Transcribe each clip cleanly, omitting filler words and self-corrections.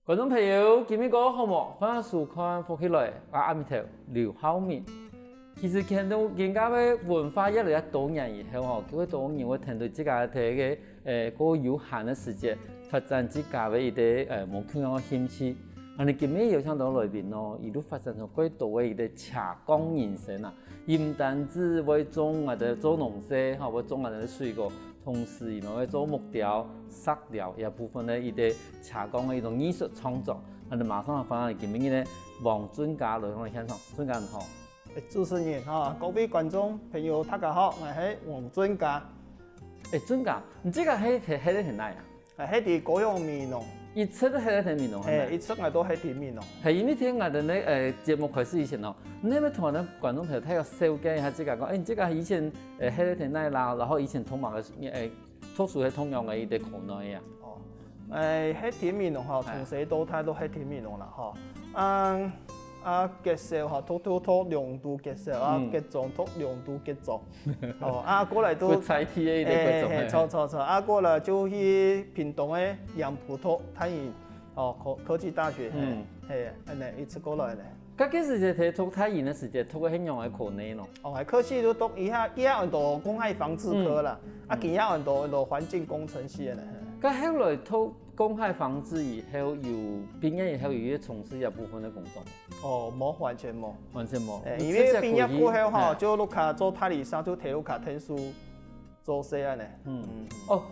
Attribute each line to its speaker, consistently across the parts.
Speaker 1: 观众朋友，今日个好无？欢迎收看《福起来》，我阿弥陀刘浩明。其实看到人家的文化越来越多年以后吼，各位多年我听到自家嘅个有限的时间发展自家的一啲无同样嘅兴趣。啊，你今日有想到来宾咯，伊都发展咗几多嘅一啲斜杠人生啊！伊唔单止为种我哋做农事，吼，为种我哋水果。同时，伊嘛会做木雕、塑料，也部分咧伊啲斜杠嘅一种艺术创作。我哋马上翻嚟今日咧，王俊嘉来我哋现场，俊嘉你好。
Speaker 2: 主持人哈，各位观众朋友，大家好，我是王俊嘉。
Speaker 1: 俊嘉，你这个喺喺喺哪呀？
Speaker 2: 喺啲高雄美浓。
Speaker 1: 一出都喺喺美浓。
Speaker 2: 一出我都喺啲美浓。
Speaker 1: 係因為聽我哋咧節目開始以前哦，你有冇同我哋觀眾朋友睇個紹介一下自己講？你這個以前喺啲哪啦？然後以前通埋嘅讀書係通用嘅一啲課內啊。
Speaker 2: 哦，喺啲美濃嗬，從細到大都喺啲美濃啦嗬。結社嗬，讀兩度結社啊，結種讀兩度結種。哦，過嚟都
Speaker 1: 採體嘅一啲結種。
Speaker 2: 錯。過嚟就去屏東嘅楊浦讀太原科技大學。一直過來咧。
Speaker 1: 嗰幾時就睇讀太原嘅時間，讀個很用嘅課內咯。
Speaker 2: 係科技都讀以下很多公害防治科啦，其他很多環境工程系嘅咧。
Speaker 1: 咁後來讀公害防治以後，有畢業以後有從事一部分嘅工作。
Speaker 2: 冇完全冇。因為畢業過後嗬，就碌卡做泰利沙，就睇碌卡睇書做些啊咧。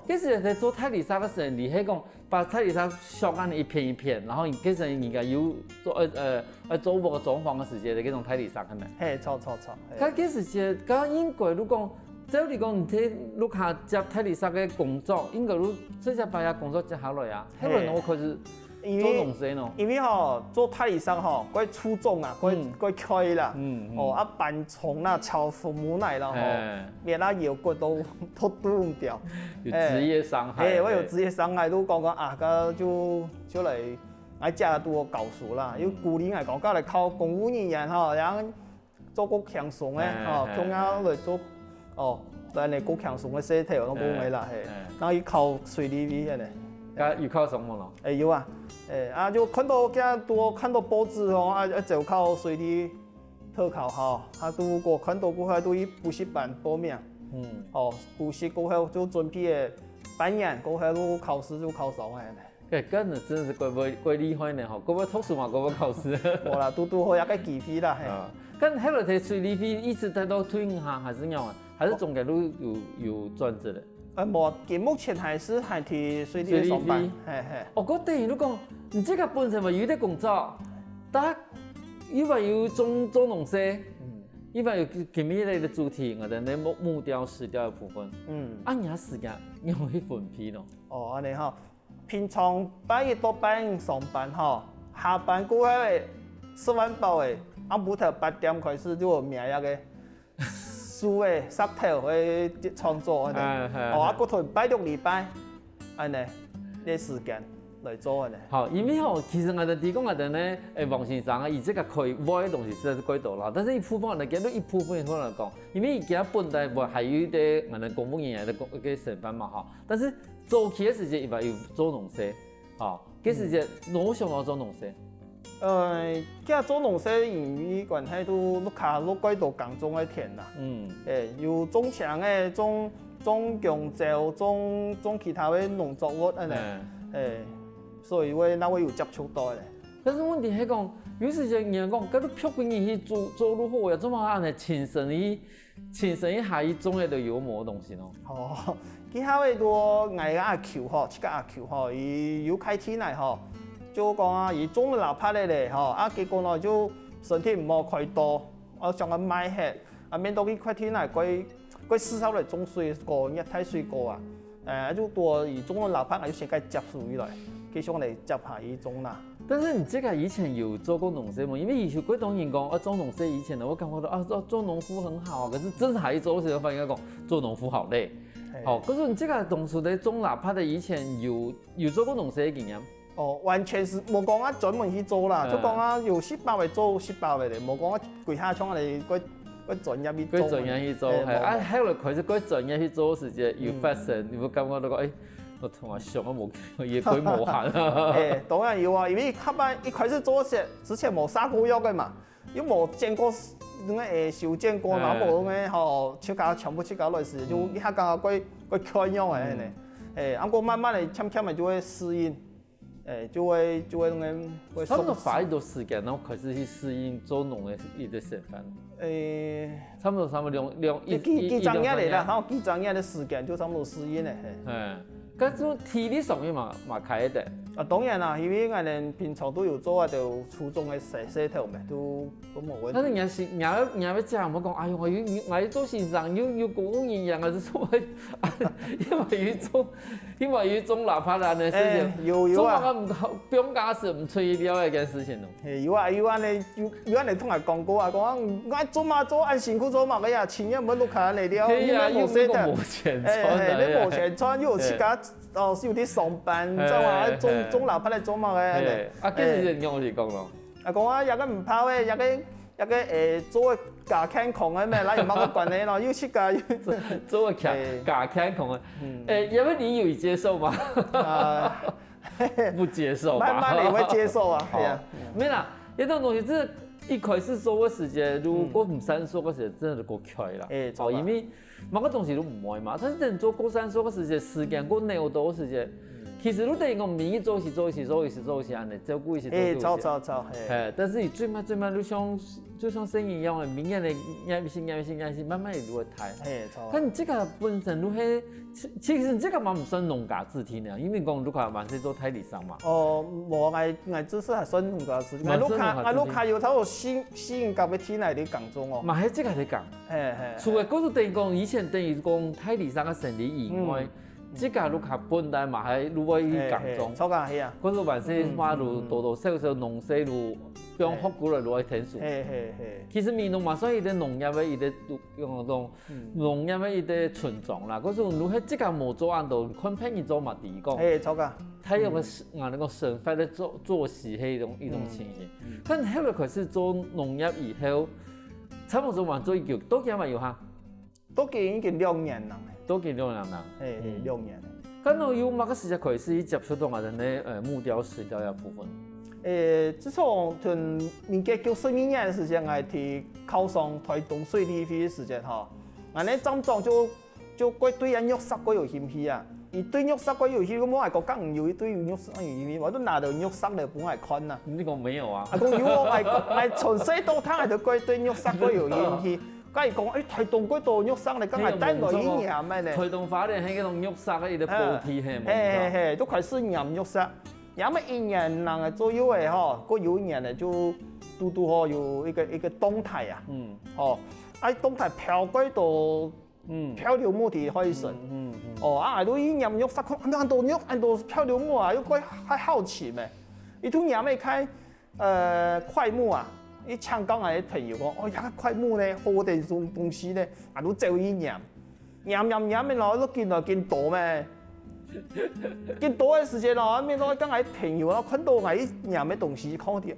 Speaker 1: 嗰時喺做泰利沙嘅時候，你係講把泰利沙削乾一片一片，然後嗰時人家有做個裝潢嘅時間，你嗰種泰利沙係咪？
Speaker 2: 錯。
Speaker 1: 咁嗰時就咁應該如講。照你講，你睇碌下接泰利沙嘅工作，應該都即係把下工作接下來啊。後來我開始做農事咯。
Speaker 2: 因為做泰利沙怪粗重啊，怪開啦。搬蟲啦、敲父母奶啦，咩啦腰骨都唔掉。
Speaker 1: 有職業傷害。
Speaker 2: 我有職業傷害都講啊，就嚟我家都教書啦，要鼓勵我講，嚟考公務人員然後做個強鬆嘅，中央嚟做。但係高強送嘅身體我都冇買啦，然後要靠水利費嘅咧。
Speaker 1: 要靠什麼咯？
Speaker 2: 有啊，就看到看到報紙就靠水利特考都過看到過後都去補習班報名。補習過後就準備半年過後都考試就考上嘅咧。
Speaker 1: 咁你真係怪厲害呢！嗰個讀書嘛，嗰個考試。
Speaker 2: 冇啦，都好一個機會啦。
Speaker 1: 咁後來睇水利費一直睇到退銀行還是點啊？還是中間都有轉職的？
Speaker 2: 冇，目前還喺水利上班。
Speaker 1: 嗰等於你講，你這個本身咪有啲工作，但係因為要做農事，因為有今日類的主題，我哋咧木雕、石雕嘅部分。你下時間你可以分批咯。
Speaker 2: 安尼嗬，平常8月到8上班下班過後吃完飽冇頭8點開始就有名一個書嘅石頭去創作安尼。嗰頭拜6禮拜安尼啲時間來做安尼。
Speaker 1: 好，因為其實我哋提供我哋咧王先生伊這個可以挖嘅東西實在是幾多啦，但是一部分我哋見到一部分可能講，因為而家本地還有啲我哋公務人員嘅上班嘛但是早期嘅時間伊話要做農事，嗰時間我想要做農事。
Speaker 2: 做農事因為關係都碌幾多工種嘅田啦。有種牆嘅，種香蕉，種其他嘅農作物安尼。所以我有接觸到咧。
Speaker 1: 但是問題係講，有時陣人講，嗰啲漂工人去做如何，又做乜安尼親身一下去種嘅就有冇東西咯。
Speaker 2: 其他嘅都嗌阿球七個阿球伊有開天嚟就講伊種了拍咧結果呢就身體唔好開刀，我想買hết，免到佢開天嚟佢試下嚟種水果，熱帶水果就多伊種了拍，我就先該接水來，繼續嚟接下伊種啦。
Speaker 1: 但是你這個以前有做過農事嗎？因為以前幾多人講做農事以前呢，我感覺到做農夫很好，可是真係做時候發現講做農夫好累。可是你這個當初在種喇叭的以前有做過農事嘅經驗？
Speaker 2: 完全是冇講專門去做啦，就講有18位做18位咧，冇講跪下窗嚟個專業去做。
Speaker 1: 後來開始個專業去做時間，有發生，你會感覺到我同阿上啊冇也鬼無限啊。
Speaker 2: 當然有啊，因為他們一開始做時之前冇殺過藥嘅嘛，又冇見過那個受見過，然後冇那個吼切假全部切假來時，就一下剛好佢開藥嘅呢。不過慢慢的、漸漸的就會適應，就會那個。
Speaker 1: 差不多花一段時間，然後開始去適應做農的一個食飯。差不多
Speaker 2: 幾張嘢嚟啦，然後幾張嘢的時間就差不多適應咧。
Speaker 1: 咁就體力上面嘛開一點。
Speaker 2: 當然啦，因為我哋平常都有做啊，就初中嘅洗頭咪都冇問題。
Speaker 1: 但是人要食，唔好講，哎呦，我要做先生，要公共營養啊，做因為要種哪怕難的事情，
Speaker 2: 有啊，
Speaker 1: 做乜不用假設唔吹了一件事情咯。
Speaker 2: 有啊，你同人講過啊，講我做嘛做，按辛苦做嘛，哎呀，錢也冇落下嚟了，
Speaker 1: 你冇錢賺，
Speaker 2: 你冇錢賺，又自家有啲上班，即係話種哪怕嚟做嘛嘅。
Speaker 1: 幾時人講是講咯？
Speaker 2: 講啊，有個唔跑嘅，有個做假健康嘅咩，嗱又冇個管理咯，要出價
Speaker 1: 做假健康嘅，因為你有接受嗎？不接受吧？
Speaker 2: 慢慢你會接受啊，係啊。
Speaker 1: 沒啦，一種東西即係一開始做嘅時間，如果唔生疏嘅時候，真係過快啦。因為某個東西都唔會嘛，但是等做過生疏嘅時間過耐好多時間。其實你等於講明做安尼，照顧一些。
Speaker 2: 走。
Speaker 1: 但是你最慢就像生意一樣，明年的壓力慢慢就會抬。但你這個本身都係，其實這個嘛唔算農家子弟呢，因為講你看萬歲做代理商嘛。
Speaker 2: 冇，我只是係算農家子弟。我看有差不多4人夾嘅天嚟啲工作哦。
Speaker 1: 嘛係這個嚟講。除了嗰個等於講以前等於講代理商嘅生意以外。即個路卡本來嘛係如果去工種，
Speaker 2: 錯㗎係啊。
Speaker 1: 嗰個萬歲馬路多少農事路，不用學過來攞去聽數。其實民農嘛，所以啲農業嘅一啲用種農業嘅一啲存長啦。嗰時候你喺即個冇做按度，看偏去做嘛地講。
Speaker 2: 錯㗎。
Speaker 1: 睇有個我哋講生活嘅作息係一種情形。但後來開始做農業以後，差唔多做一久，多幾年有嚇？
Speaker 2: 都已經2年啦。
Speaker 1: 都幾2年啦
Speaker 2: ，2年。
Speaker 1: 咁我有乜個時間開始接觸到我哋嘅木雕、石雕嘅部分？
Speaker 2: 自從從民國92年嘅時間，我去考上台東水利會嘅時間嚇，我哋站長就對人玉石嗰有興趣啊。而對玉石嗰有興趣，我係國家唔要對玉石有興趣，我都拿到玉石嚟本嚟看啊。
Speaker 1: 你講沒有啊？
Speaker 2: 講有我從細到大就對玉石嗰有興趣。假如講台東嗰度玉石嚟，梗係帶來一年咩咧？
Speaker 1: 台東花蓮係嗰種玉石嘅一個補貼係冇？
Speaker 2: 都開始驗玉石，有乜1年人左右嘅嗬，嗰有1年咧就都嗬有一個動態啊，喺動態漂嗰度，漂流木地開始，都已驗玉石，按到漂流木啊，又怪還好奇咩？你都驗咩開檜木啊？一香港嘅朋友講，有個檜木咧，好地種東西咧，都走去驗嘅，咯，都見來見多咩？見多嘅時間咯，咩咯？跟係朋友咯，看到我驗嘅東西，講啲，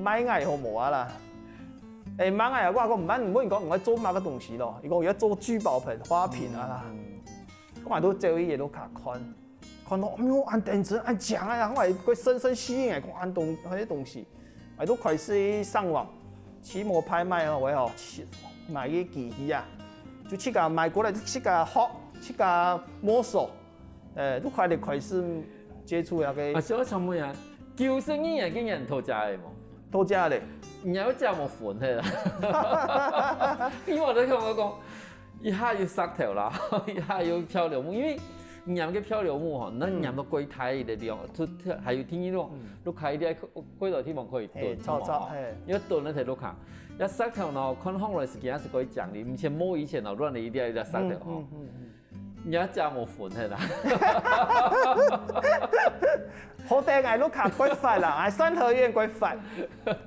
Speaker 2: 買藝好冇啊啦？買藝我講唔係講我做乜嘅東西咯？如果而家做珠寶品、花瓶啊啦，我都走去嘢都看到，按電子按獎啊，我係深吸引嘅，按東嗰啲東西。我都開始上網，奇摩拍賣啊，我買啲機器啊，就去個買過來，去個學，去個摸索，都開始接觸那個。
Speaker 1: 小陳妹啊，90年嘅人偷家嘅冇？
Speaker 2: 偷家咧？
Speaker 1: 你有家冇款嘅啦？因為我都同我講，一下要石頭啦，一下要漂流木，因為。驗嘅漂流木吼，那驗到櫃台嘅地方，還有天氣咯，你開啲櫃台地方可以燉嘛？要燉咧睇到看，一石頭呢，看放來時間是可以獎勵，唔似摸以前哦亂嚟一啲石頭吼，而家真冇款係啦。
Speaker 2: 好啲藝都卡鬼快啦，藝山頭已經鬼快，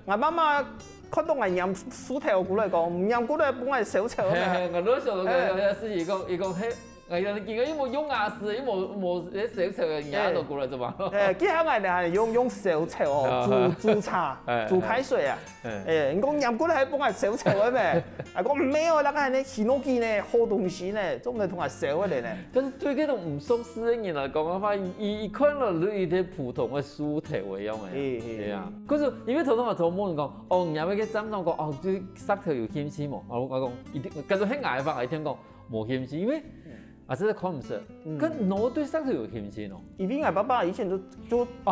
Speaker 2: 我媽媽看到我驗薯條過來講，唔驗過來本來小丑。
Speaker 1: 我都想到個事，伊講迄。哎呀，你見過一冇用牙齒，一冇小丑嘅牙都過來做嘛？
Speaker 2: 幾下我哋係用小丑哦，煮茶、煮開水啊。你講飲過嚟係幫我小丑嘅咩？講唔係哦，那個係你洗腦機呢，好東西呢，總係同我小嘅嚟呢。
Speaker 1: 但是對嗰種唔熟悉嘅人嚟講嘅話，一看落你啲普通嘅書頭一樣嘅。係啊。嗰時因為頭先我同冇人講，哦，然後嘅針講講，哦，對舌頭有險刺冇？我講一定，繼續喺牙法嚟聽講冇險刺，因為啊真係看唔實。跟我對舌頭有險刺咯。
Speaker 2: 因為我爸爸以前都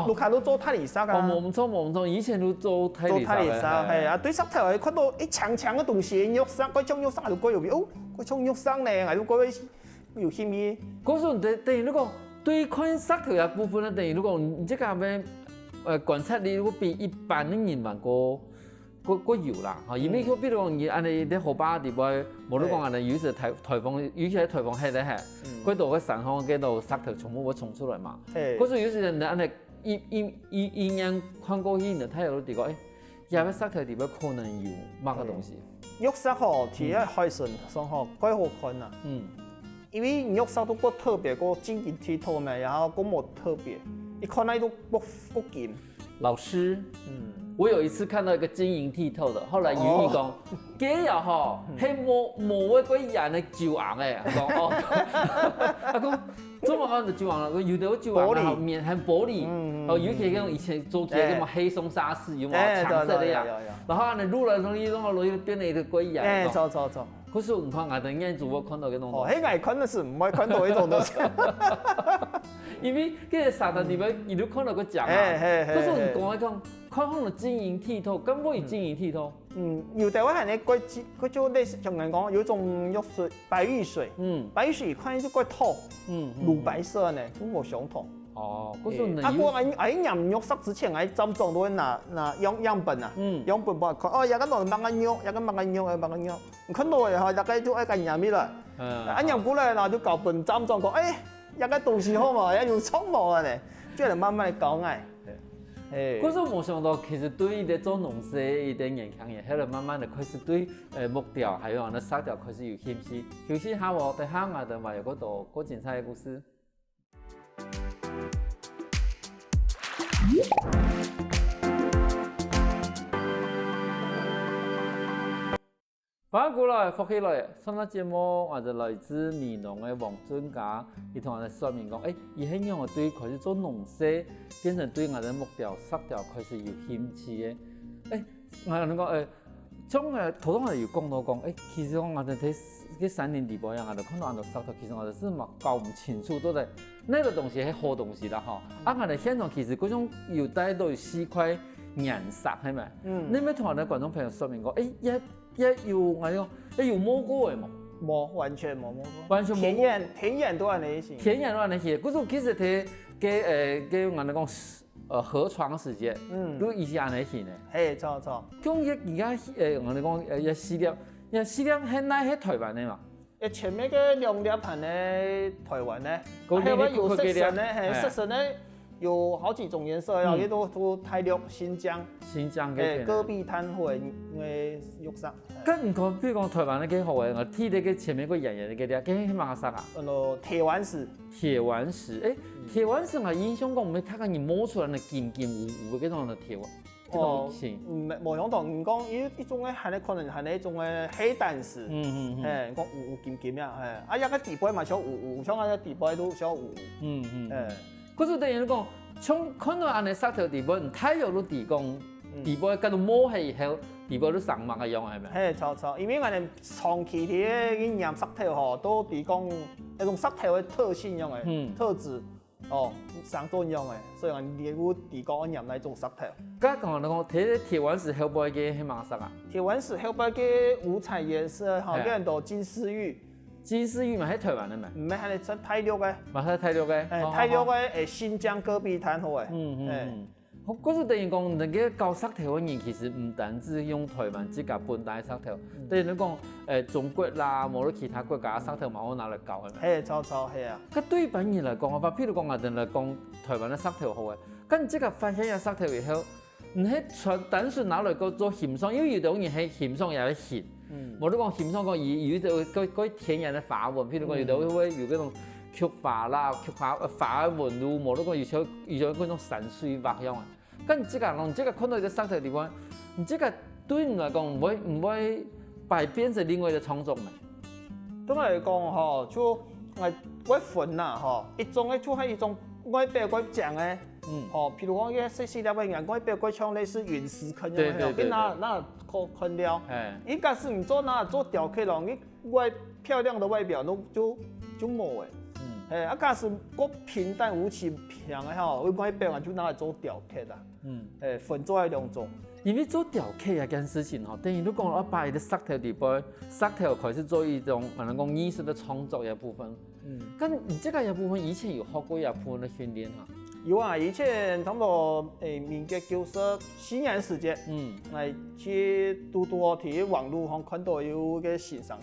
Speaker 2: 路卡都做泰利沙㗎。
Speaker 1: 哦，冇錯，以前都做泰利沙。
Speaker 2: 係啊，對舌頭係看到一長長嘅東西，肉沙，嗰種肉沙就過入去，哦，嗰種肉沙咧，係都過去有險意。
Speaker 1: 嗰時等於如果對看舌頭嘅部分咧，等於如果你即係咩觀察力會比一般嘅人民個有啦，嚇，因為佢比如講，你安尼啲河巴地位，冇得講安尼，有時颱風，尤其係颱風黑咧係，嗰度嘅上空嗰度舌頭全部會衝出來嘛。嗰時有時人安尼一眼看過去，就睇到地個，入邊舌頭地位可能有乜個東西。
Speaker 2: 肉沙嗬，其實海參上嗬，幾好看啊。因為肉沙都個特別個晶瑩剔透嘛，然後個冇特別，一看嚟都不緊。
Speaker 1: 老師，我有一次看到一個晶瑩剔透的，後來有人講，嗰日吼係冇嗰人嘅酒硬嘅，講哦，阿講中文講就酒硬啦，有啲酒硬後面係玻璃，哦，尤其嗰種以前做嘅咁黑松沙士，有冇橙色的呀？然後你滷來滷去，滷去變成一個鬼樣。
Speaker 2: 錯。
Speaker 1: 可是唔看我哋眼做，我看到嗰種。
Speaker 2: 哦，迄個看的是唔會看到呢種東西。
Speaker 1: 因為嗰個沙灘裡邊，你都看到個醬啊。可是你講一講，看看到晶瑩剔透，根本係晶瑩剔透。
Speaker 2: 有台灣係你嗰種類似，像人講有種肉水，白玉水。白玉水看就怪透。乳白色呢，都冇相同。
Speaker 1: 哦，嗰時你。
Speaker 2: 我飲肉沙之前，我針狀都會拿樣本啊。樣本幫我看，哦，有個攞白個肉，有個白個肉，你看到嘅話，大概就愛個飲咩啦。飲過來，然後就搞本針狀講，有個東西好嘛，有衝毛啊咧，即係慢慢嚟講嘅。
Speaker 1: 嗰時冇想到，其實對於啲做農事一啲年輕人，喺度慢慢地開始對木雕，還有我哋沙雕開始有興趣。尤其下我哋香港嘅話，有嗰度嗰精彩嘅故事。翻過來，復起來，上個節目我就來自美濃嘅黃俊嘉，佢同我哋說明講，伊係讓我對開始做農事，變成對我哋木雕、石雕開始有興趣嘅。我哋講將頭先我哋有講到講，其實我哋睇啲3年地步樣，我哋看到我哋石雕，其實我哋是冇搞唔清楚到底呢個東西係好東西啦，嗬。我哋現場其實嗰種要帶到4塊顏色係咪？你咪同我哋觀眾朋友說明講，一有我講，有摸過嘅冇？
Speaker 2: 冇，完全冇摸過。
Speaker 1: 完全冇。
Speaker 2: 田園都係你先。
Speaker 1: 田園都係你先。嗰時其實佢我哋講河床時節，都以前係你先嘅。
Speaker 2: 錯。
Speaker 1: 咁而家我哋講試粒係乃係台灣嘅嘛？
Speaker 2: 前面嘅2粒係咧台灣咧，係話有色神咧，係色神咧。有好幾種顏色，有啲都泰國、新疆嘅戈壁灘嘅肉沙。
Speaker 1: 咁唔講，譬如講台灣咧幾好嘅，我睇到嘅前面個人嘅嗰啲，幾乜色啊？
Speaker 2: 鐵丸石。鐵丸
Speaker 1: 石我印象講唔係睇緊你摸出來嘅金糊嘅嗰種鐵喎。
Speaker 2: 唔係冇相同，唔講呢種咧係咧可能係呢種嘅黑蛋石。講糊金呀，有個地杯嘛小糊，像嗰個地杯都小糊。
Speaker 1: 嗰時等於講，從看到安尼石頭地板，太陽都地講，地板跟到摸起以後，地板都生猛嘅樣係咪？
Speaker 2: 錯，因為我哋長期啲飲石頭嗬，都地講一種石頭嘅特性樣嘅，特質生作用嘅，所以我哋會地講飲嚟種石頭。
Speaker 1: 咁講你講，睇鐵丸石後邊嘅係乜色啊？
Speaker 2: 鐵丸石後邊嘅五彩顏色，好多人都金絲玉。
Speaker 1: 金絲玉咪喺台灣嘅咪？
Speaker 2: 唔係係嚟泰國嘅，
Speaker 1: 咪喺泰國嘅。
Speaker 2: 泰國嘅新疆戈壁灘好嘅。
Speaker 1: 嗰時等於講，人家搞石頭嘅人其實唔單止用台灣自家本地石頭，等於你講中國啦，冇咗其他國家嘅石頭嘛，我拿嚟搞係咪？
Speaker 2: 錯係啊。
Speaker 1: 咁對於本人嚟講，譬如講我哋嚟講台灣嘅石頭好嘅，跟即刻發現有石頭以後，唔係單純拿嚟做鹹霜，因為有啲人係鹹霜又係鹹。无你讲欣赏讲伊有嗰天然的法文，譬如讲有的会有嗰种曲法啦、法文路，无你讲有嗰种山水画样啊。咁即个侬即个看到嘅sắc頭地方，你即个对你来讲唔会改变成另外的创作嘛？
Speaker 2: 对我来讲吼，就我分啦吼，一种咧就係一種我比較講嘅，吼，譬如講嘅細細粒嘅人，我比較唱類似隕石坑咁樣，跟那可了，應該是唔做那做雕刻咯，你漂亮的外表就冇誒，啊，假是我平淡無奇平嘅吼，我比較就拿來做雕刻啦，分做係兩種。
Speaker 1: 因為做雕刻一件事情吼，等於你講我把伊的色頭地方，色頭開始做一種可能講藝術的創作一部分。咁你這個一部分以前有學過一部分的訓練哈？
Speaker 2: 有啊，以前差不多民國94年時間，去讀喺網絡上看到有個欣賞，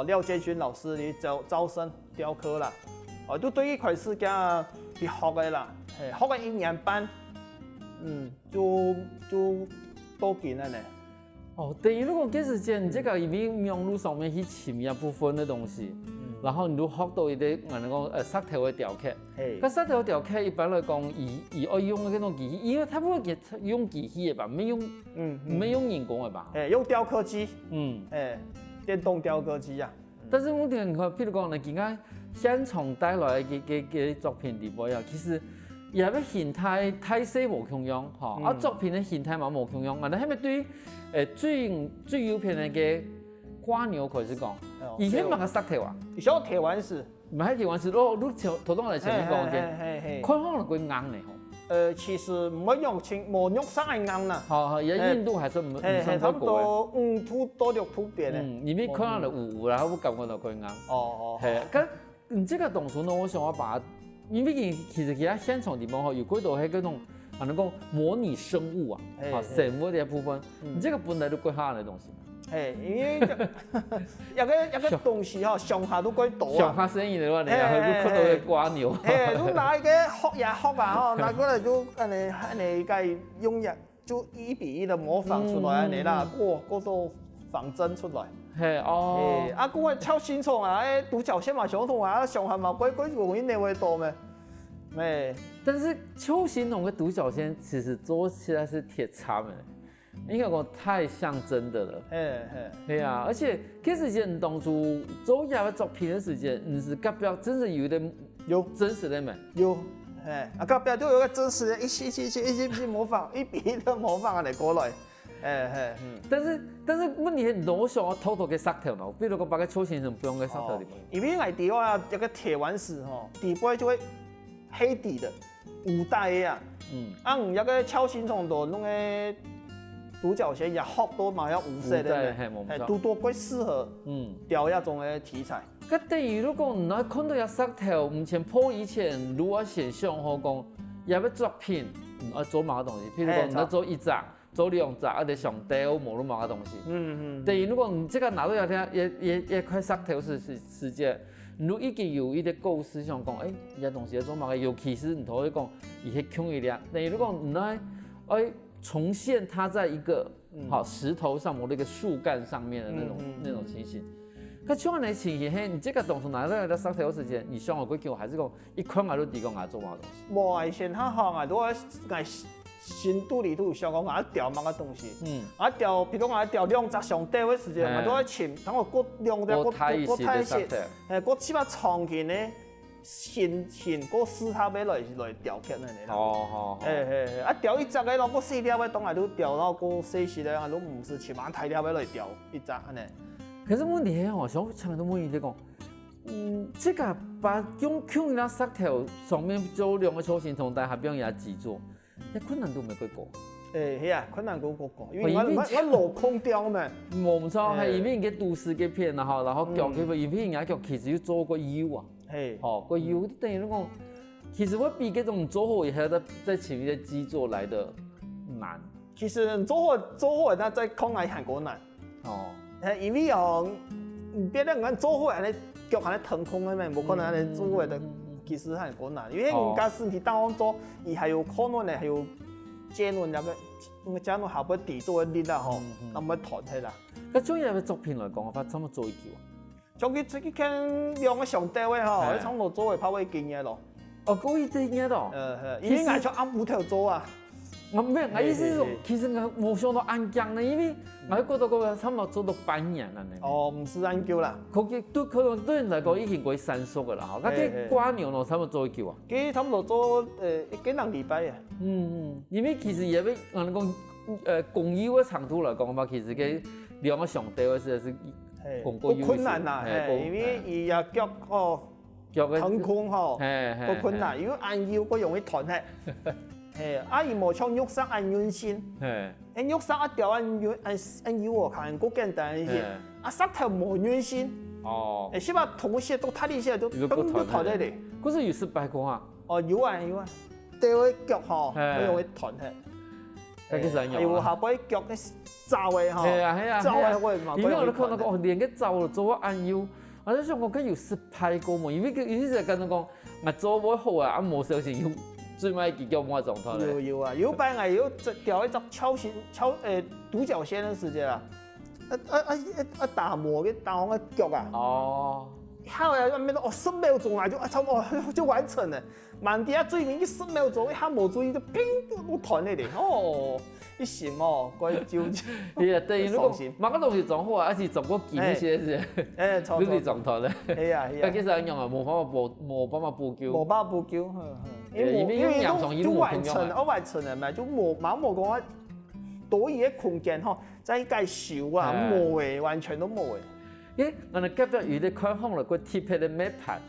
Speaker 2: 廖建勳老師的招生雕刻啦，都對一塊是嘅去學嘅啦，學咗1年半，就多見啦呢。
Speaker 1: 等於如果這時間你這個因為網絡上面去尋一部分的東西。然後你都學到一啲我哋講色頭嘅雕刻，個色頭雕刻一般來講，以愛用嗰種機器，因為它不會用機器嘅吧，沒用人工嘅吧？
Speaker 2: 用雕刻機，電動雕刻機啊。
Speaker 1: 但是我哋看，譬如講，你而家現場帶來嘅作品裡邊啊，其實也個形態態勢無共樣，嚇，作品嘅形態嘛無共樣，我哋係咪對最有片嘅蝸牛開始講？以前嘛個色頭啊，
Speaker 2: 以前鐵腕石，
Speaker 1: 唔係鐵腕石咯，你頭當嚟前面講嘅，看可能會硬嚟嗬。
Speaker 2: 其實唔係用冇用上係硬啦。
Speaker 1: 好，而家硬度還是唔算太高嘅。差不
Speaker 2: 多5度到6度邊咧。
Speaker 1: 因為可能就糊，然後我感覺到佢硬。係，咁你這個動作呢，我想我把，因為其實其他現場地方嗬，有幾度係嗰種，可能講模擬生物啊，生物嘅部分，你這個本來都幾難嘅東西。
Speaker 2: 因為一個東西吼，上下都幾多啊。
Speaker 1: 上下生意的話，你又看到嘅蝸牛。
Speaker 2: 你拿一個學呀學啊，吼，拿過來就你個用一就1比1的模仿出來，你啦過到仿真出來。啊，個超新創啊，獨角仙嘛相同啊，上下嘛幾容易你會多咩？
Speaker 1: 但是超新創嘅獨角仙其實做起來是鐵叉嘅。應該講太像真的了，係啊，而且嗰時間當初做一個作品嘅時間，唔是隔壁真是有點有真實的咩？
Speaker 2: 有，隔壁都有個真實的，一起模仿，1比1的模仿嚟過來，
Speaker 1: 但是問題係我想偷偷嘅色頭咯，比如講把個超新星不用嘅色頭點？
Speaker 2: 因為我哋話一個鐵腕石吼，底部就會黑底的5代啊，一個超新星度弄個。獨角仙也學到嘛，要5色的，都多幾適合雕一種嘅題材。
Speaker 1: 咁等於如果你看到一色頭，目前破以前如果現象好講，有個作品做某個東西，譬如講你做1集、做2集，或者上雕某某個東西。等於如果你這個拿到一塊色頭時間，你已經有一啲構思想講，有東西要做某個，尤其是你頭先講，而係強一點。等於如果你重現它在一個石頭上或者一個樹幹上面的那種情形。可像你情形係，你這個動作拿到個色頭時間，你想我叫還是講一塊我都提供我做乜東西？
Speaker 2: 冇先他行啊，都係心肚裡都有想講我雕乜個東西。我雕，比如講我雕2隻上雕嘅時間，我都係尋，等我過2隻過太細，過起碼長期呢。現嗰絲塔俾來雕刻呢你啦，雕1隻嘅咯，嗰4條嘅當然都雕到嗰4時咧，都唔是起碼大條俾來雕1隻呢。
Speaker 1: 可是問題係，我想請到問題講，這個把用那色頭上面做2個超新星但係邊有幾做，困難度咪幾高？
Speaker 2: 係啊，困難度高，因為我鏤空雕嘛。
Speaker 1: 冇錯，係因為嘅都市嘅片然後腳佢因為人家腳其實要做個腰啊。個腰等於講，其實會比嗰種做好以後在前面的基座來的難。
Speaker 2: 其實做好，那在空係韓國難。因為別人講做好，你腳係騰空嘅咩，冇可能你做的其實韓國難。因為人家身體當中做，而係有可能咧係有肩輪那個肩輪下邊底座嘅力啦，吼，咁樣彈起來。
Speaker 1: 咁種嘢嘅作品來講，我發差唔多做一條啊。
Speaker 2: 像佢自己看兩個上吊嘅吼，差唔多做嘅拍會經驗咯。
Speaker 1: 哦，嗰啲啲嘢咯。
Speaker 2: 因為我就按木頭做啊。
Speaker 1: 我咩？我意思係，其實我冇想到按鏡呢，因為我覺得個差唔多做到半年啦。
Speaker 2: 哦，唔是按叫啦。
Speaker 1: 佢都可能對人嚟講已經過3熟噶啦，嚇。咁佢掛牛咯，差唔多做一條啊。
Speaker 2: 佢差唔多做幾兩禮拜啊。
Speaker 1: 因為其實也俾我哋講工業嘅長度嚟講嘛，其實佢兩個上吊嘅時候係
Speaker 2: 好困難啦，因為伊隻腳哦，騰空吼，好困難。如果按腰，佢容易斷氣。伊無像玉石按軟線，玉石一條按腰哦，看個簡單一些。石頭無軟線，是吧？同些都睇啲些都根本都斷得嚟。
Speaker 1: 嗰時有失敗過啊？
Speaker 2: 哦，有啊，吊個腳吼，佢容易斷氣。有下擺腳嘅爪嘅吼，爪嘅會嘛？
Speaker 1: 因為我哋看到個連個爪做我按腰，我就想講佢有失敗過嘛？因為佢有時跟佢講，我做唔好啊，冇小心要。最尾結局冇狀態咧。
Speaker 2: 有啊，有擺我有掉一隻獨角仙嘅時節啦，打磨嘅打紅嘅腳啊。哦。後來咩哦10秒鐘啊就差唔多就完成了，慢啲啊最尾10秒鐘，一下冇注意就砰都斷嚟哦。一閃哦，怪糾結。
Speaker 1: 係啊，對，如果某個東西撞好啊，還是撞過緊一些是，你哋狀態咧。係啊係啊。其實一樣啊，冇辦法補救。冇辦法補救，因為都完成了嘛，就冇講啊，多餘嘅空間嗬，再介紹啊，冇嘅，完全都冇嘅。我哋今日有啲看空了個貼片嘅美盤，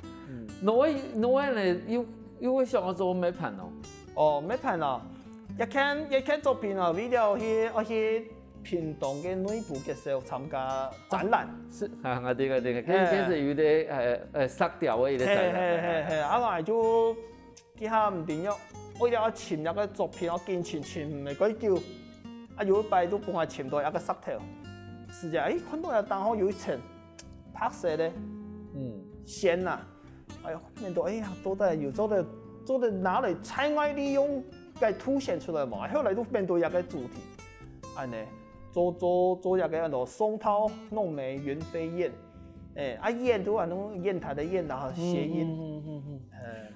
Speaker 1: 我咧要會想我做美盤哦。
Speaker 2: 哦，美盤啊。一看作品啊 ，video 去屏東嘅內部嘅時候參加展覽。
Speaker 1: 是，我哋，其實有啲色調嘅一啲展覽。
Speaker 2: 我就幾下唔掂咗，我有潛入嘅作品，我見潛唔係鬼叫，有一擺都幫我潛到一個色調。是嘅，看到有剛好有一層白色咧，線呐，面到都得有做的拿嚟採外利用。佢凸顯出來嘛，後來都變到一個主題，安尼做一個嗰度松濤弄梅雲飛燕，燕都係弄硯台的硯，然後諧音。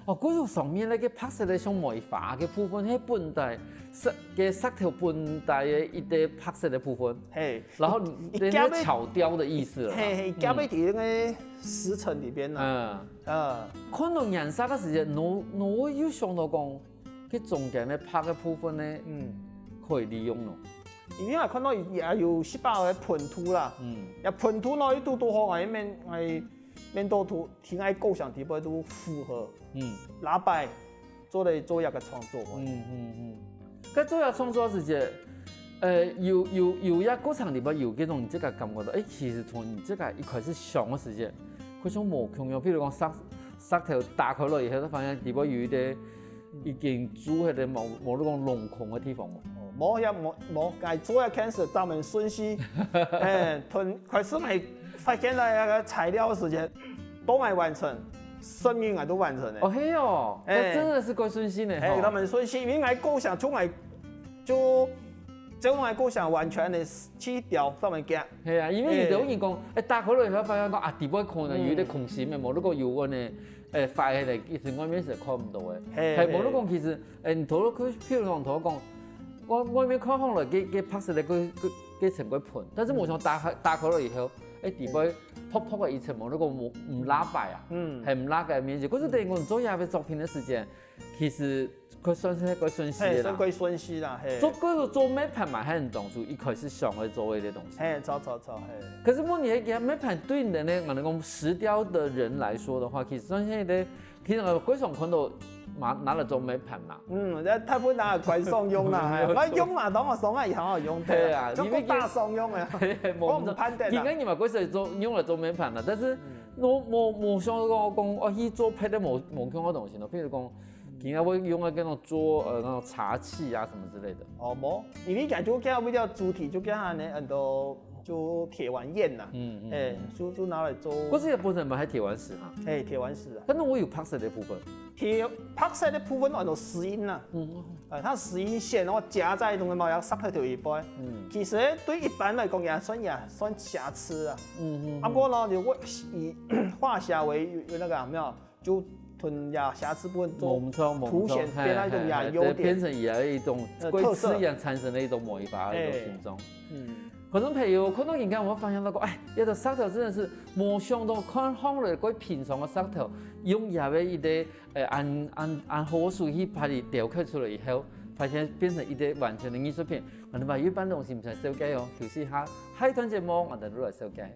Speaker 1: 嗰種上面咧嘅拍攝咧像梅花嘅部分，係本地嘅色調本地嘅一啲拍攝嘅部分，然後你啲巧雕的意思啦，
Speaker 2: 加喺啲嗰時辰裏邊啦，
Speaker 1: 看到顏色嘅時候，我有想到講。佢中間咧拍嘅部分咧，可以利用咯。
Speaker 2: 因為我看到也有18個噴塗啦，也噴塗咯，都好我面到圖挺愛構想地方都符合，喇叭做一個創作。
Speaker 1: 佢做一個創作時節，有一個場地方有嗰種你這個感覺到，其實從你這個一開始想嘅時節，佢種無窮樣，譬如講塞條打開落以後，都發現地方有一啲。已經做喺啲冇嗰個鏤空嘅地方冇，
Speaker 2: 冇，係做一件事專門順序，開始係發現了一個材料時間都未完成，生命都完成嘅。
Speaker 1: 哦係哦，真的是怪順序呢。
Speaker 2: 他們順序，因為構想從來就構想完全嘅去掉上面嘅。
Speaker 1: 係啊，因為有啲人講，打開落以後發現講地方可能有啲空隙嘅，冇嗰個有個呢。發起嚟，其實外面是看唔到嘅。係冇得講，其實你同佢譬如講同我講，外面看空來，佢拍攝嚟佢成個盤，但是冇想打開落以後，地方撲撲嘅一層冇得講唔拉白啊，係唔拉嘅面積。嗰時對我做下嘅作品嘅時間，其實佢算是一個順序啦。
Speaker 2: 係順序啦，
Speaker 1: 做美盤嘛，係唔當初一開始想去做嘅啲東西。
Speaker 2: 係，錯。
Speaker 1: 可是問題係，美盤對人咧，我哋講石雕的人來說的話，其實算係咧，其實我經常看到拿嚟做美盤啦。
Speaker 2: 太不拿嚟貴雙用啦，我用嘛，當我爽啊，以後我用。係啊，因為大雙用嘅，我唔判斷啦。
Speaker 1: 點解你話嗰時用嚟做美盤啦？但是我冇想講我去做配啲冇用嘅東西咯，譬如講。而家會用嗰種做那種茶器啊什麼之類的。
Speaker 2: 冇，因為就叫比較主題，就叫下呢很多就铁丸砚呐，就拿来做。
Speaker 1: 嗰時本身咪係鐵丸石嘛？
Speaker 2: 鐵丸石啊。
Speaker 1: 咁我有拍攝的部分。
Speaker 2: 拍攝的部分按照石英呐，它石英線我夾在同個毛牙塞喺條尾巴。其實對一般來講也算瑕疵啊。不過呢，如果以化瑕為那個咩啊，就吞瑕疵部分做凸顯，變成一種優點，
Speaker 1: 變成一種龜刺一樣產生的一種魔法的一種形狀。可能譬如可能人家我發現到個，一個石頭真的是冇想到看嚟嗰平常嘅石頭，用入嘅一啲按火水去把它雕刻出來以後，發現變成一啲完全的藝術品。我哋話一般東西唔使收計哦，休息下，下一段節目我哋都來收計。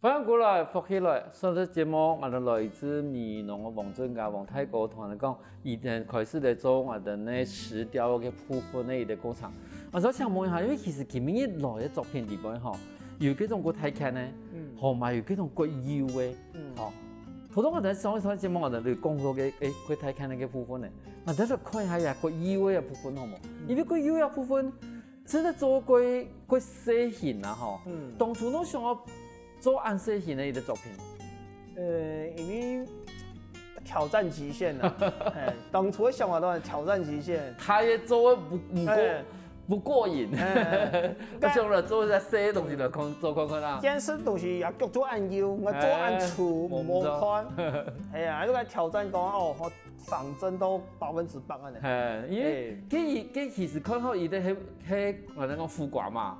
Speaker 1: 歡迎過來，福起來！上次節目我哋來自美濃嘅黃俊家、黃太哥同我哋講，以前開始嚟做我哋呢石雕嘅部分呢嘅工廠。我想請問一下，因為其實今年來嘅作品裏邊嗬，有幾種個睇看呢，同埋有幾種個優嘅，好多我哋上一節目我哋嚟講過嘅個睇看嘅部分呢，我哋嚟看下呀個優嘅部分好冇？因為個優嘅部分真係做個細型啊嗬，當初我想要做按細型的一個作品，
Speaker 2: 因為挑戰極限啦，當初嘅想法都係挑戰極限，
Speaker 1: 他也做不過癮，我想嚟做一細東西嚟做看看啦。
Speaker 2: 件事東西也叫做按優，我做按粗冇看，係啊，呢個挑戰講哦，我仿真到100%啊！
Speaker 1: 係，因為佢其實看好伊啲係我哋講副掛嘛，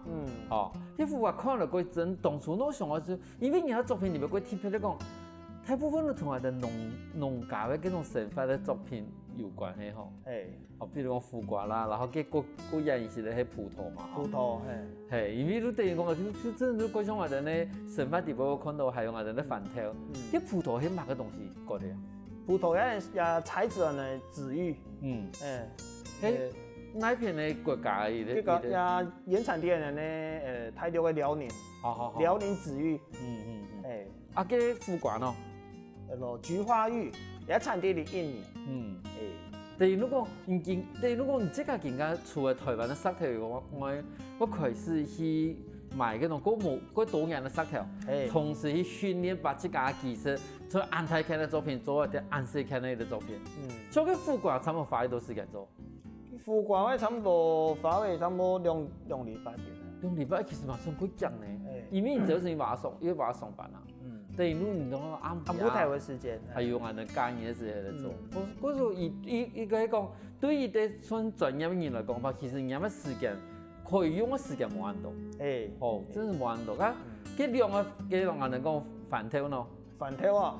Speaker 1: 啲副掛看落佢真當初我想嘅就，因為人家作品裏面佢特別嚟講，大部分都同我哋農家嘅嗰種神法嘅作品有關係嗬。比如講副掛啦，然後個人是咧係葡萄嘛。
Speaker 2: 葡萄
Speaker 1: 係，因為都等於講就真係嗰種我哋咧神法地方我看到係用我哋咧飯條，啲葡萄係乜嘅東西過嚟啊？
Speaker 2: 葡萄也採自然的紫玉，
Speaker 1: 哪一片的國家嘅？
Speaker 2: 這個原產地人呢，泰國嘅遼寧，遼寧紫玉，
Speaker 1: 嘅副冠咯，
Speaker 2: 菊花玉，也產地嚟印尼，
Speaker 1: 但係如果你即刻人家除咗台灣嘅石頭，我開始去買嗰種嗰多樣嘅石頭，同時去訓練把自家技術。做按太看的作品，做一啲按細看的作品。做個副掛差唔多花幾多時間做？
Speaker 2: 副掛我差唔多花費差唔多2禮拜幾。
Speaker 1: 2禮拜其實嘛算幾強呢，因為你就是要把它上班啦。但係你唔講安排
Speaker 2: 啊，太有時間，
Speaker 1: 係用我哋假日嘅時間嚟做。嗰時一個講，對於啲算專業人來講法，其實人嘅時間可以用嘅時間冇咁多。真係冇咁多。佢兩個我哋講飯條咯。
Speaker 2: 飯條啊，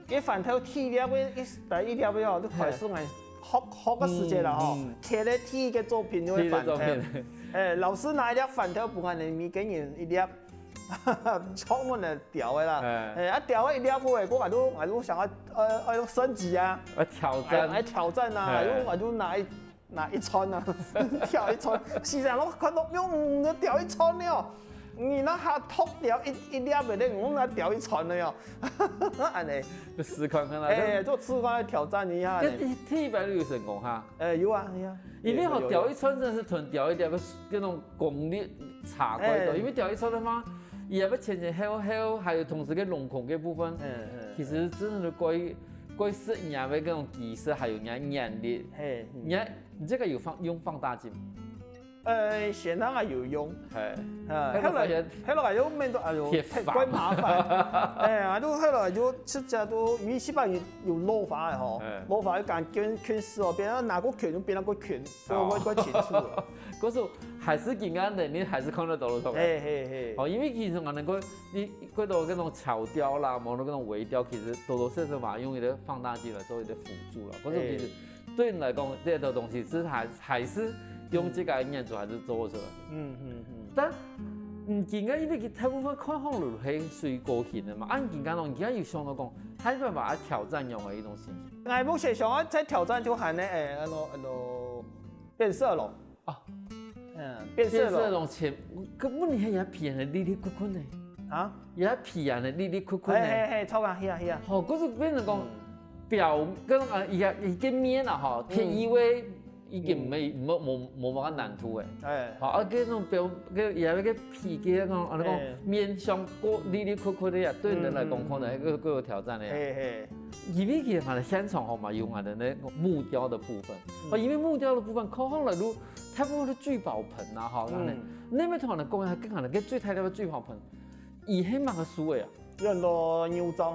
Speaker 2: 啲飯條剃了第一條都快速係學個時間啦嗬，貼咧剃嘅作品就會飯條。老師拿一粒飯條幫人咪給人一粒，專門嚟雕嘅啦。雕一粒過嚟，我都想要升級啊，挑戰啊，我就拿一串啊，挑一串，時常我看到用就雕一串了。你那下突掉一粒嘅咧，我那掉一串了喲，安尼。
Speaker 1: 試看看啦。
Speaker 2: 做示範挑戰一下。
Speaker 1: 一般都有成功哈。
Speaker 2: 有啊。
Speaker 1: 因為我掉一串真是同掉一粒嗰種功力差quite多，因為掉一串的話，也要前後，還有同時嘅輪廓嘅部分，其實真係貴識人嘅嗰種技術，還有人眼力。你這個有用放大鏡？現在還有用，後來又面到怪麻煩，後來就出家都因為西班牙有落法嘅嗬，落法要揀圈絲哦，變咗哪個圈就變哪個圈，怪清楚。嗰時候還是簡單的，你還是看得到咯，因為其實我能夠你嗰度嗰種巧雕啦，望到嗰種微雕，其實多少話用一個放大鏡來做一個輔助啦。嗰時候其實對你來講，呢個東西是還是。用這個眼做還是做出來，但見緊因為佢大部分看項落係水果型的嘛，按見緊咯，而家要想到講，睇辦法挑戰用嘅一種形式。
Speaker 2: 我目前想在挑戰就係呢，變色龍變色龍
Speaker 1: 前，個問題係也偏係粒粒塊塊嘅，也偏係粒粒塊塊嘅，
Speaker 2: 錯啊，係啊。
Speaker 1: 好，嗰時變成講。表跟伊个面啊吼，贴以为已经冇乜難度誒。好啊，嗰種表個也個皮嘅那種面上過哩哩曲曲的呀，對人來講可能係個有挑戰的呀。因為其實我哋現場吼嘛有我哋那個木雕的部分，因為木雕的部分靠後來都睇過啲聚寶盆啊，吼，那邊同人講係跟人個最睇到個聚寶盆，以前嘛個書誒啊，
Speaker 2: 有很多牛棗。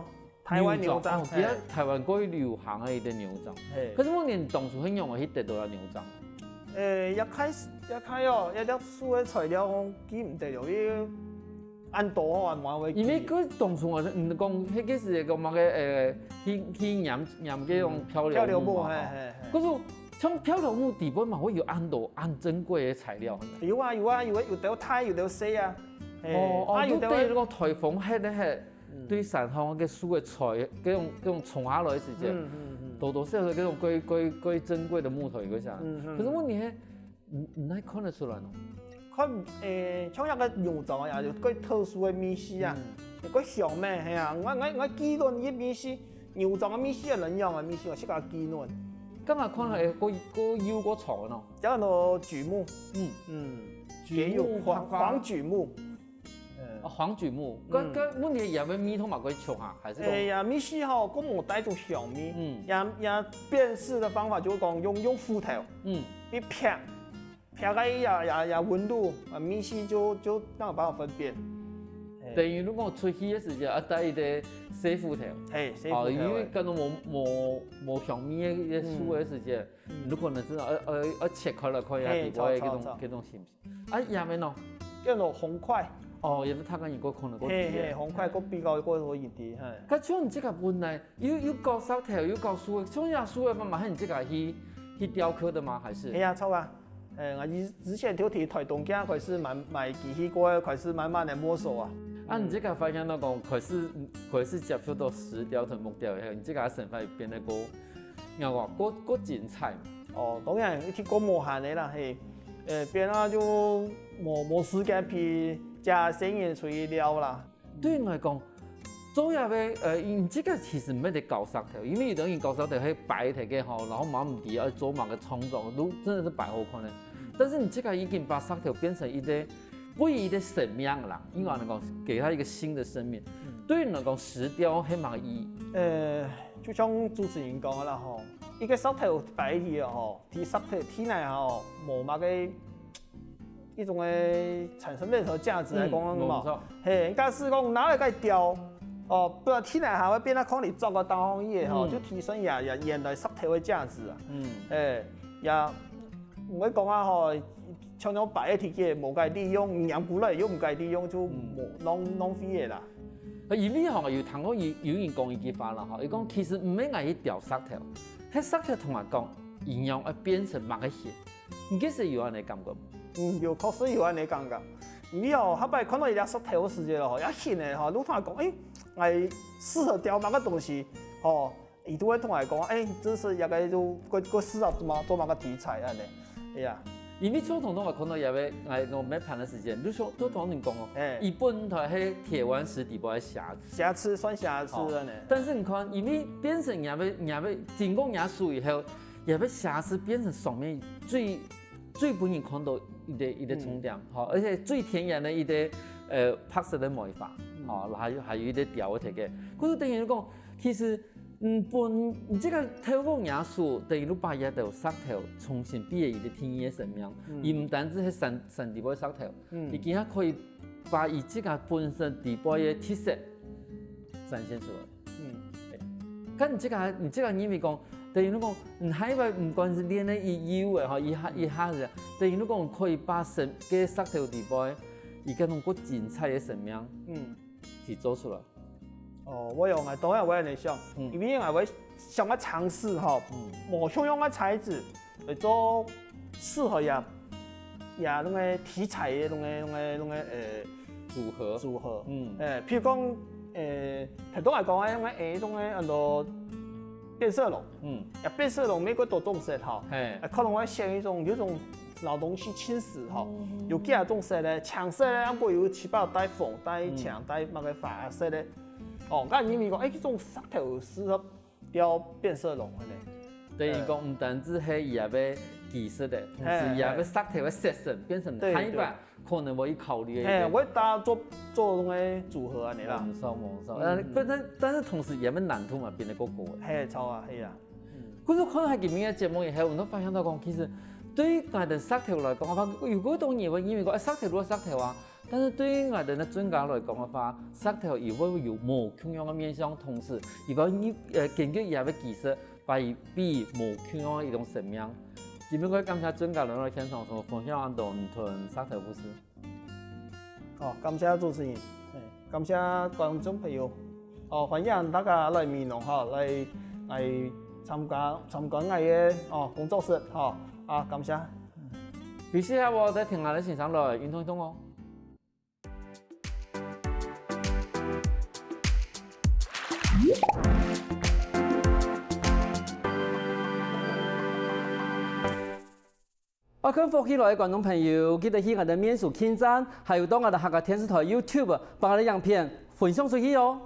Speaker 2: 台灣牛棗，
Speaker 1: 而家台灣過去流行嘅一啲牛棗，可是我連當初很用嘅迄啲都有牛棗。
Speaker 2: 一開哦，一粒樹嘅材料我記唔得了，伊按多啊嘛會。因
Speaker 1: 為佢當初我唔講，迄個是個乜嘅去釀嗰種漂流木嘛。可是像漂流木底部嘛會有按珍貴嘅材料。
Speaker 2: 有啊，有條太有條細啊。
Speaker 1: 有對嗰個颱風迄個係。對山上嘅樹嘅材，嗰種衝下來嘅時節，多少少嗰種貴珍貴的木頭嗰下。可是問題係唔係看得出來咯？
Speaker 2: 看像一個牛棗啊，有貴特殊嘅米絲啊，個香咩係啊？我記論啲米絲，牛棗嘅米絲係兩樣嘅米絲，我識個記論。
Speaker 1: 今日看係個腰個長咯，
Speaker 2: 有個榉木，榉木黃榉木。
Speaker 1: 黃榉木，問題也要米同埋佢長下，還是講？
Speaker 2: 呀，米絲吼，個冇帶種小米，也辨識的方法就是講用斧頭，你劈個也溫度，米絲就那個辦法分辨。
Speaker 1: 等於如果出去嘅時候，啊帶一啲細斧頭，因為跟到冇小米嘅樹嘅時候，你可能知道切開來看下地位嗰種是唔是？啊，下面咯，
Speaker 2: 叫做紅塊。
Speaker 1: 也是睇緊如果可能嗰
Speaker 2: 啲，紅塊嗰比較嗰個熱啲，係。
Speaker 1: 佢像你這個本來有搞石頭，有搞樹，像呀樹嘅嘛嘛係你這個去雕刻的嗎？還是？
Speaker 2: 係啊，錯啊。我之前就提台東家開始買機器過，開始慢慢嚟摸索啊。
Speaker 1: 你這個發現到講開始接觸到石雕同木雕以後，你這個成分變得個精彩。
Speaker 2: 當然一啲個無限嘅啦，係變啦就冇時間去。加聲音出去撩啦。
Speaker 1: 對你來講，做下嘅你這個其實唔係得搞石頭，因為有啲人搞石頭係擺喺嘅吼，然後馬唔地做埋個創作，都真的是擺好看的。但是你這個已經把石頭變成一個不一的生命啦，因為能夠給它一個新的生命。對你來講，石雕係乜意義？
Speaker 2: 就像主持人講啦吼，一個石頭擺喺度吼，啲石頭體內吼冇乜嘅。一種嘅產生任何價值來講嘛，嘿，假使講拿來個雕，不然體內還會變得可能做個當行業吼，就提升也現代石頭嘅價值啊。也我講啊吼，像種擺喺地嘅冇計利用，養古來又唔計利用，就冇浪費嘅啦。
Speaker 1: 因為吼有聽過有人講一句話啦，吼，伊講其實唔係愛去雕石頭，喺石頭同埋講營養會變成乜嘅嘢，你幾時有安尼感覺？
Speaker 2: 有確實有安尼感覺，你哦，後擺看到一粒石頭嘅時節咯，一顯嘅吼，你同佢講，我適合雕乜個東西，伊都會同佢講，這是一個就個適合做乜個題材安尼，係啊。
Speaker 1: 因為傳統都係看到一個我買盤嘅時間，你說都同你講伊本來係鐵灣石底部係瑕疵
Speaker 2: 算瑕疵安尼。
Speaker 1: 但是你看，因為變成也要經過研術以後，也要瑕疵變成上面最不容易看到一個重點，而且最天然的一個拍攝的模法，還有一個雕嘅嘅。嗰個等於講，其實你這個透過藝術，等於你把一道石頭重新變一個天然嘅生命，而唔單止係山地部嘅石頭，而且可以把伊這個本身地部嘅特色展現出來。咁你這個因為講。等於你講，海外唔管是練咧伊有嘅吼，一下子，等於你講可以把嘅石頭地部，伊個種個精彩嘅生命，去做出來。
Speaker 2: 我用當然我也嚟想，因為我想要嘗試吼，冇像用個材質嚟做適合也那個題材嘅那個組合，譬如講頭先來講嗰種種嘅很多。變色龍，變色龍美國多種色哈，可能我選一種有種老東西侵蝕哈，有幾種色咧，搶色咧，不過有七八帶紅、帶搶、帶乜嘅發色咧，咁因為講，呢種石頭適合标变色龙的呢。
Speaker 1: 等于讲唔单止係伊也要技術的，同時也要色條嘅色神變成黑白，可能我要考慮嘅。
Speaker 2: 我大家做那個組合安尼啦。
Speaker 1: 冇錯，但是同時也要難度嘛，變得個個嘅。
Speaker 2: 係錯啊，係啊。
Speaker 1: 嗰種看係咁樣嘅節目以後，我都發現到講，其實對於我哋色條來講嘅話，如果當然會因為講色條都係色條啊，但是對於我哋嘅專家來講嘅話，色條如果有無同樣嘅面向，同時如果你根據伊嘅技術，把伊比無同樣一種生命，基本上感謝專家來到現場所分享安多唔同色條故事。
Speaker 2: 好，感謝主持人，感謝觀眾朋友，歡迎大家來美濃來參加我嘅工作室，感謝。
Speaker 1: 於是啊，我哋停下嚟欣賞來運動一動哦。跟福喜來嘅觀眾朋友，記得去我哋面書網站，還有到我哋客家電視台 YouTube，把我哋影片分享出去哦。